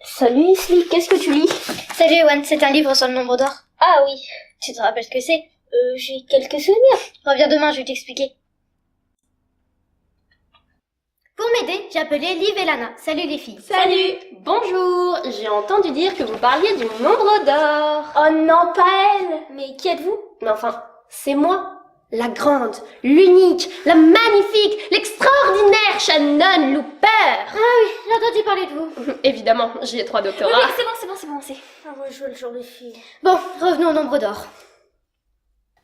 Salut Leslie, qu'est-ce que tu lis? Salut Ewan, c'est un livre sur le nombre d'or. Ah oui, Tu te rappelles ce que c'est? j'ai quelques souvenirs. Reviens demain, je vais t'expliquer. Pour m'aider, j'ai appelé Liv et Lana. Salut les filles. Salut! Bonjour! J'ai entendu dire que vous parliez du nombre d'or. Oh non, pas elle. Mais qui êtes-vous? Mais enfin, c'est moi, la grande, l'unique, la magnifique, l'extraordinaire Shannon Looper. Ah oui, j'ai entendu parler de vous. Évidemment, j'ai 3 doctorats. Oui, c'est bon. Ah ouais, je veux le jour des filles. Bon, revenons au nombre d'or.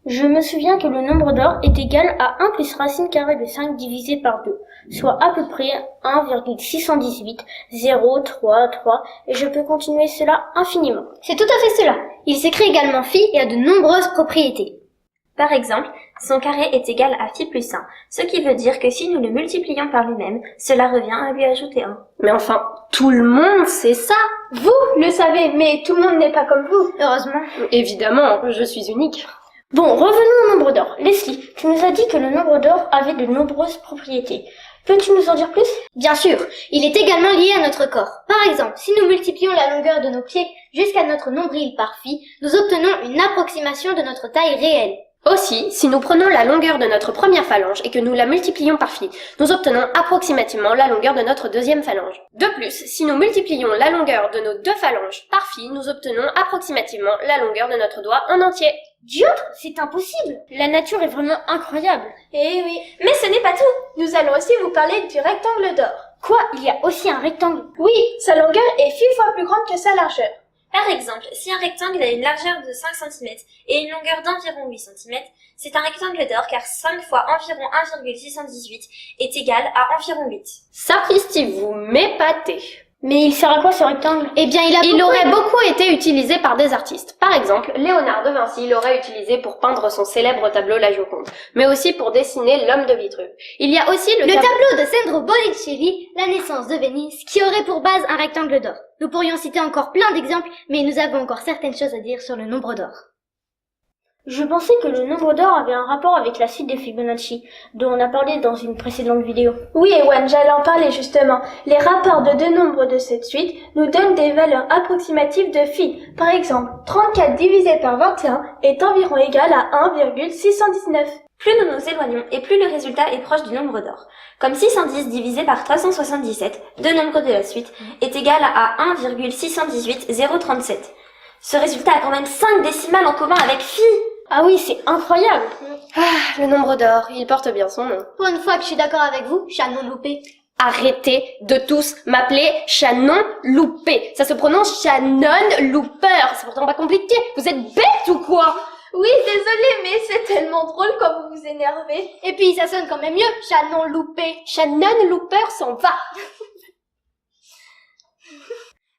Je me souviens que le nombre d'or est égal à 1 plus racine carrée de 5 divisé par 2, soit à peu près 1,618, 0, 3, 3, et je peux continuer cela infiniment. C'est tout à fait cela. Il s'écrit également phi et a de nombreuses propriétés. Par exemple, son carré est égal à phi plus 1, ce qui veut dire que si nous le multiplions par lui-même, cela revient à lui ajouter 1. Mais enfin, tout le monde sait ça. Vous le savez, mais tout le monde n'est pas comme vous. Heureusement. Évidemment, je suis unique. Bon, revenons au nombre d'or. Leslie, tu nous as dit que le nombre d'or avait de nombreuses propriétés. Peux-tu nous en dire plus? Bien sûr, il est également lié à notre corps. Par exemple, si nous multiplions la longueur de nos pieds jusqu'à notre nombril par phi, nous obtenons une approximation de notre taille réelle. Aussi, si nous prenons la longueur de notre première phalange et que nous la multiplions par phi, nous obtenons approximativement la longueur de notre deuxième phalange. De plus, si nous multiplions la longueur de nos 2 phalanges par phi, nous obtenons approximativement la longueur de notre doigt en entier. Diantre, c'est impossible. La nature est vraiment incroyable. Eh oui, mais ce n'est pas tout. Nous allons aussi vous parler du rectangle d'or. Quoi? Il y a aussi un rectangle? Oui, sa longueur est 6 fois plus grande que sa largeur. Par exemple, si un rectangle a une largeur de 5 cm et une longueur d'environ 8 cm, c'est un rectangle d'or car 5 fois environ 1,618 est égal à environ 8. Sapristi, vous m'épatez. Mais il sert à quoi ce rectangle? Eh bien, Il aurait beaucoup été utilisé par des artistes. Par exemple, Léonard de Vinci l'aurait utilisé pour peindre son célèbre tableau La Joconde, mais aussi pour dessiner l'homme de Vitruve. Il y a aussi le tableau de Sandro Botticelli, La naissance de Venise, qui aurait pour base un rectangle d'or. Nous pourrions citer encore plein d'exemples, mais nous avons encore certaines choses à dire sur le nombre d'or. Je pensais que le nombre d'or avait un rapport avec la suite de Fibonacci, dont on a parlé dans une précédente vidéo. Oui, Ewan, j'allais en parler justement. Les rapports de deux nombres de cette suite nous donnent des valeurs approximatives de phi. Par exemple, 34 divisé par 21 est environ égal à 1,619. Plus nous nous éloignons et plus le résultat est proche du nombre d'or. Comme 610 divisé par 377, deux nombres de la suite, est égal à 1,618,037. Ce résultat a quand même 5 décimales en commun avec phi. Ah oui, c'est incroyable. Ah, le nombre d'or, il porte bien son nom. Pour une fois que je suis d'accord avec vous, Shannon Loupé. Arrêtez de tous m'appeler Shannon Loupé. Ça se prononce Shannon Looper. C'est pourtant pas compliqué. Vous êtes bête ou quoi? Oui, désolé, mais c'est tellement drôle quand vous vous énervez. Et puis, ça sonne quand même mieux, Shannon Loupé. Shannon Looper s'en va.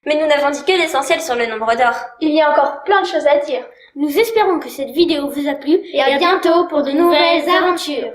Mais nous n'avons dit que l'essentiel sur le nombre d'or. Il y a encore plein de choses à dire. Nous espérons que cette vidéo vous a plu Et à bientôt pour de nouvelles aventures.